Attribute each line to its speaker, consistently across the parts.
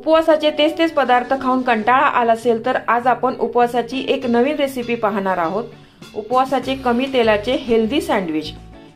Speaker 1: उपवासाचे तेच पदार्थ खाऊन कंटाळा आला असेल तर आज आपण उपवासाची एक नवीन रेसिपी पाहणार आहोत। उपवासाचे कमी तेलाचे हेल्दी सँडविच।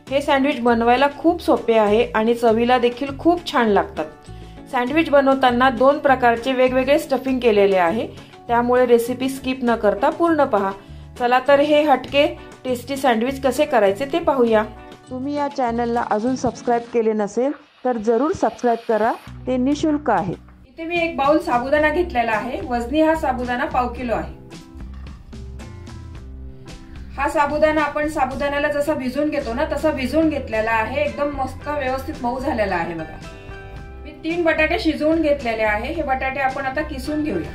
Speaker 1: हे सँडविच बनवायला खूप सोपे आहे आणि चवीला देखील खूप छान लागतात। सँडविच बनवताना दोन प्रकारचे वेगवेगळे स्टफिंग केलेले आहे, त्यामुळे रेसिपी स्किप न करता पूर्ण पहा। चला तर हे हटके टेस्टी सँडविच कसे करायचे ते पाहूया। तुम्ही या चॅनलला अजून सबस्क्राइब केले नसेल तर जरूर सबस्क्राइब करा, ते निशुल्क आहे। इथे मी एक बाउल साबुदाणा घेतलेला आहे। वजनी हा साबुदाणा पाव किलो आहे। हा साबुदाणा आपण साबुदाण्याला जसा भिजवून घेतो ना तसा भिजवून घेतलेला आहे। एकदम मस्त व्यवस्थित मऊ झालेला आहे बघा। मी 3 बटाटे शिजवून घेतलेले आहे। हे बटाटे आपण आता किसून घेऊया।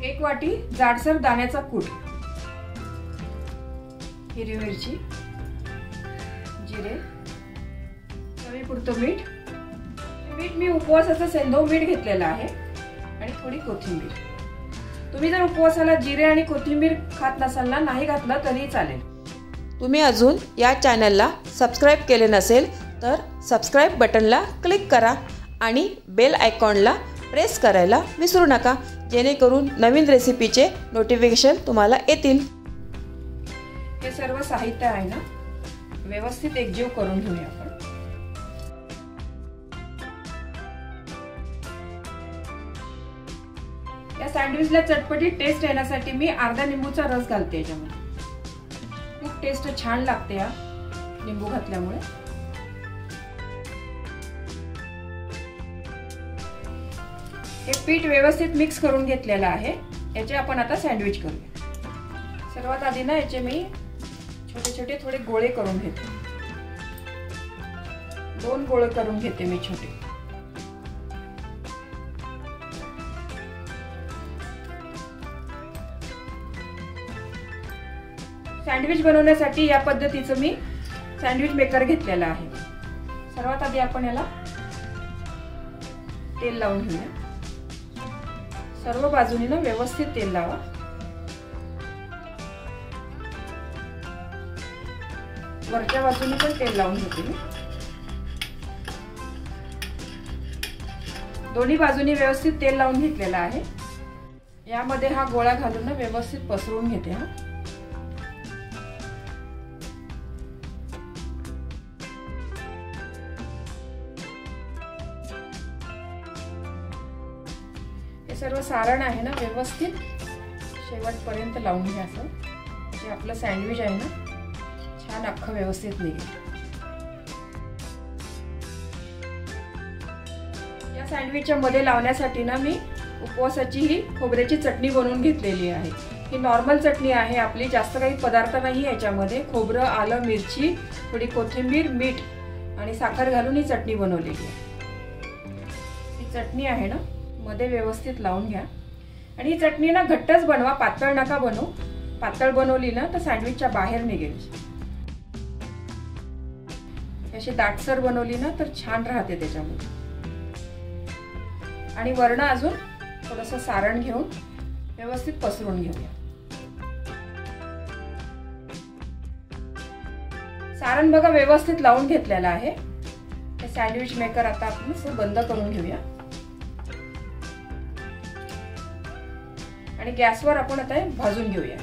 Speaker 1: 1 वाटी जाडसर दाण्याचा कूट, हिरवी मिरची, जिरे, चवीपुरतं मीठ। मी उपवासाचं सेंधव मीठ घेतलेलं आहे आणि थोडी कोथिंबीर। तुम्ही जर उपवासाला जिरे आणि कोथिंबीर खात नसाल ना, नाही घातलं तरी चालेल। तुम्ही अजून या चॅनलला सबस्क्राइब केले नसेल तर सबस्क्राइब बटनला क्लिक करा आणि बेल आयकॉनला प्रेस करायला विसरू नका, जेणेकरून नवीन रेसिपीचे नोटिफिकेशन तुम्हाला येतील। हे सर्व साहित्य आहे ना, व्यवस्थित एकजीव करून घेऊया आपण। या सँडविचला चटपटी टेस्ट येण्यासाठी मी अर्धा लिंबूचा रस घालते याच्यामध्ये। खूप टेस्ट छान लागते या लिंबू घातल्यामुळे। हे पीठ व्यवस्थित मिक्स करून घेतलेलं आहे। याचे आपण आता सँडविच करूया। सर्वात आधी ना याचे मी छोटे छोटे थोडे गोळे करून घेते। 2 गोळे करून घेते मी छोटे। सँडविच बनवण्यासाठी या पद्धतीचं मी सँडविच मेकर घेतलेला आहे। सर्वात आधी आपण याला तेल लावून घेऊया। सर्व बाजूनी ना व्यवस्थित तेल लावा। वरच्या बाजूने पण तेल लावून घेते मी। दोन्ही बाजूनी व्यवस्थित तेल लावून घेतलेला आहे। यामध्ये हा गोळा घालून ना व्यवस्थित पसरवून घेते। हा हे सर्व सारण आहे ना व्यवस्थित शेवटपर्यंत लावून घ्या, असं जे आपलं सँडविच आहे ना छान अख्खं व्यवस्थित निघेल। या सँडविचच्या मध्ये लावण्यासाठी ना मी उपवासाची ही खोबऱ्याची चटणी बनवून घेतलेली आहे। ही नॉर्मल चटणी आहे आपली, जास्त काही पदार्थ नाही याच्यामध्ये। खोबरं, आलं, मिरची, थोडी कोथिंबीर, मीठ आणि साखर घालून ही चटणी बनवलेली आहे। ही चटणी आहे ना मध्ये व्यवस्थित लावून घ्या आणि ही चटणी ना घट्टच बनवा, पातळ नका बनवू। पातळ बनवली ना तर सँडविचच्या बाहेर निघेल। अशी दाटसर बनवली ना तर छान राहते त्याच्यामध्ये। आणि वरण अजून थोडंसं सारण घेऊन व्यवस्थित पसरवून घेऊया। सारण बघा व्यवस्थित लावून घेतलेलं आहे। हे सँडविच मेकर आता आपण बंद करून घेऊया आणि गॅसवर आपण आता भाजून घेऊया।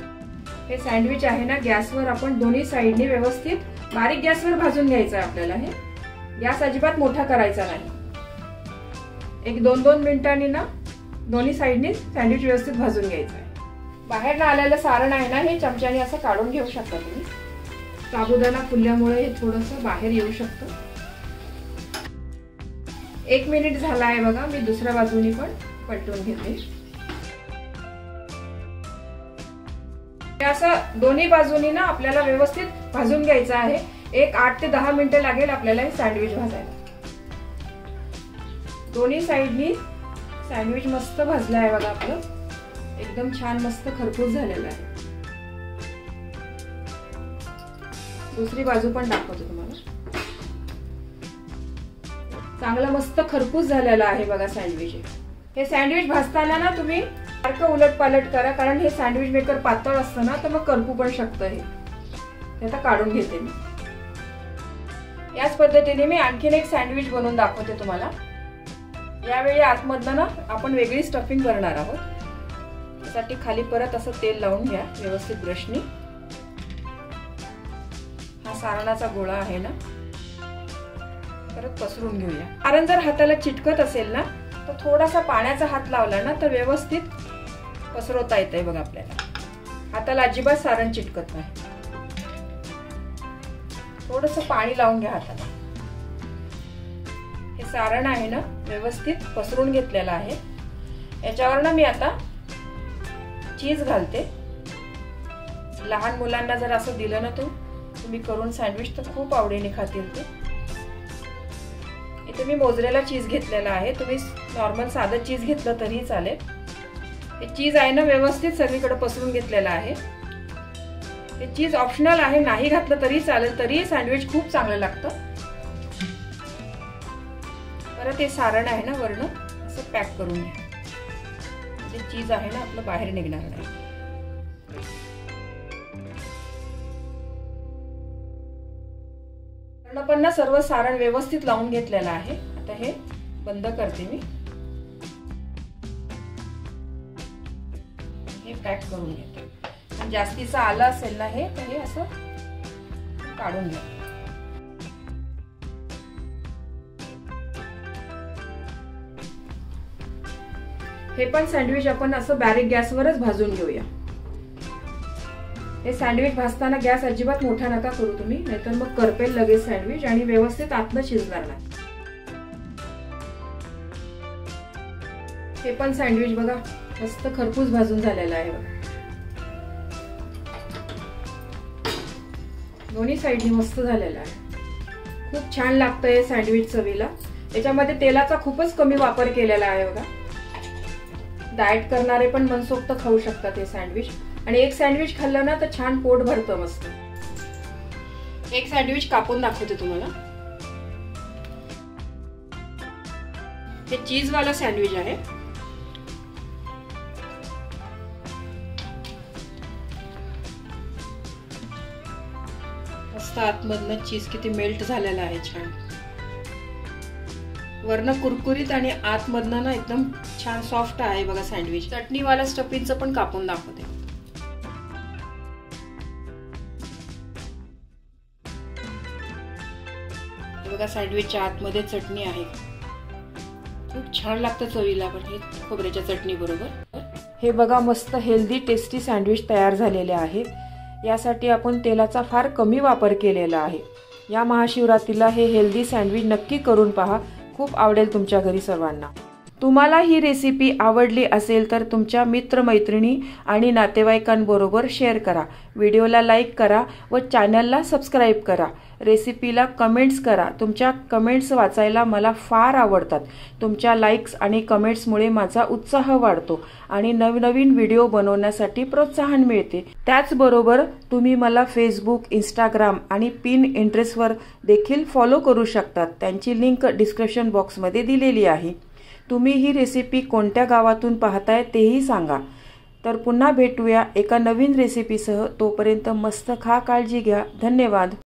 Speaker 1: हे सँडविच आहे ना गॅसवर आपण दोन्ही साइडनी व्यवस्थित बारीक गॅसवर भाजून घ्यायचं आहे आपल्याला। हे गॅस अजिबात मोठा करायचा नाही। एक 2-2 मिनिटांनी ना दोन्ही साइडनी सँडविच व्यवस्थित भाजून घ्यायचं आहे। बाहेर ना आलेलं सारण आहे ना हे चमच्याने असं काढून घेऊ शकता तुम्ही। साबुदाणा फुलल्यामुळे हे थोडंसं बाहेर येऊ शकतं। 1 मिनिट झाला आहे बघा। मी दुसऱ्या बाजूने पण पलटून घेते। असं दोन्ही बाजूनी ना आपल्याला व्यवस्थित भाजून घ्यायचं आहे। एक 8 ते 10 मिनिटं लागेल आपल्याला हे सँडविच भाजायला। दोन्ही साइडनी सँडविच मस्त भाजलं आहे बघा आपलं। एकदम छान मस्त खरपूस झालेलं आहे। दुसरी बाजू पण दाखवते तुम्हाला। चांगलं मस्त खरपूस झालेलं आहे बघा सँडविच। हे सँडविच भाजताना ना तुम्ही सारखं उलट पालट करा, कारण हे सँडविच मेकर पातळ असतं ना तर मग करपू पण शकतं। हे आता काढून घेते मी। याच पद्धतीने मी आणखीन एक सँडविच बनवून दाखवते तुम्हाला। यावेळी आतमधनं ना आपण वेगळी स्टफिंग करणार आहोत। त्यासाठी खाली परत असं तेल लावून घ्या व्यवस्थित ब्रशनी। हा सारणाचा गोळा आहे ना, परत पसरून घेऊया। कारण जर हाताला चिटकत असेल ना तर थोडासा पाण्याचा हात लावला ना तर व्यवस्थित पसरवता येतंय बघा आपल्याला। हाताला अजिबात सारण चिटकत नाही। थोडंसं पाणी लावून घ्या हाताला। हे सारण आहे ना व्यवस्थित पसरून घेतलेलं आहे। याच्यावर ना मी आता चीज घालते। लहान मुलांना जर असं दिलं ना तुम्ही करून सँडविच तर खूप आवडीने खातील ते। इथे मी मोझरेला चीज घेतलेला आहे, तुम्ही नॉर्मल साधं चीज घेतलं तरी चालेल। हे चीज आहे ना व्यवस्थित सगळीकडे पसरून घेतलेलं आहे। हे चीज ऑप्शनल आहे, नाही घातलं तरी चालेल, तरी सँडविच खूप चांगलं लागतं। परत हे सारण आहे ना वरनं असं पॅक करून घ्या, म्हणजे चीज आहे ना आपलं बाहेर निघणार नाही। पण ना सर्व सारण व्यवस्थित लावून घेतलेलं आहे। आता हे बंद करते मी, हे पॅक करून घेते। जास्तीचं आलं असेल ना हे तर हे असं काढून घ्या। हे पण सँडविच आपण असं बारीक गॅसवरच भाजून घेऊया। हे सँडविच भाजताना गॅस अजिबात मोठा नका करू तुम्ही, नाहीतर मग करपेल लगेच सँडविच आणि व्यवस्थित आतनं शिजणार नाही। हे पण सँडविच बघा मस्त खरपूस भाजून झालेला आहे बघा। दोन्ही साइडनी मस्त झालेला आहे। खूप छान लागतं हे सँडविच चवीला। याच्यामध्ये तेलाचा खूपच कमी वापर केलेला आहे बघा। डाएट करणारे पण मनसोक्त खाऊ शकतात हे सँडविच। आणि एक सँडविच खाल्लं ना तर छान पोट भरतं मस्त। एक सँडविच कापून दाखवते तुम्हाला। हे चीज वाला सँडविच आहे। मस्त आतमधनं चीज किती मेल्ट झालेला आहे छान। वरनं कुरकुरीत आणि आतमधनं ना एकदम छान सॉफ्ट आहे बघा सँडविच। चटणीवाला स्टफिंगचं पण कापून दाखवते। बघा सँडविचच्या आतमध्ये चटणी आहे, खूप छान लागतं चवीला पण हे खोबऱ्याच्या चटणी बरोबर। हे बघा मस्त हेल्दी टेस्टी सँडविच तयार झालेले आहे। यासाठी आपण तेलाचा फार कमी वापर केलेला आहे। या महाशिवरात्रीला हे हेल्दी सँडविच नक्की करून पहा, खूप आवडेल तुमच्या घरी सर्वांना। तुम्हाला ही रेसिपी आवडली असेल तर तुमच्या मित्रमैत्रिणी आणि नातेवाईकांबरोबर शेअर करा। व्हिडिओला लाईक करा व चॅनलला सबस्क्राईब करा। रेसिपीला कमेंट्स करा, तुमच्या कमेंट्स वाचायला मला फार आवडतात। तुमच्या लाईक्स आणि कमेंट्समुळे माझा उत्साह वाढतो आणि नवनवीन व्हिडिओ बनवण्यासाठी प्रोत्साहन मिळते। त्याचबरोबर तुम्ही मला फेसबुक, इंस्टाग्राम आणि पिंटरेस्टवर देखील फॉलो करू शकतात। त्यांची लिंक डिस्क्रिप्शन बॉक्समध्ये दिलेली आहे। तुम्ही ही रेसिपी कोणत्या गावातून पाहताय तेही सांगा। तर पुन्हा भेटूया एका नवीन रेसिपीसह। तोपर्यंत मस्त खा, काळजी घ्या। धन्यवाद।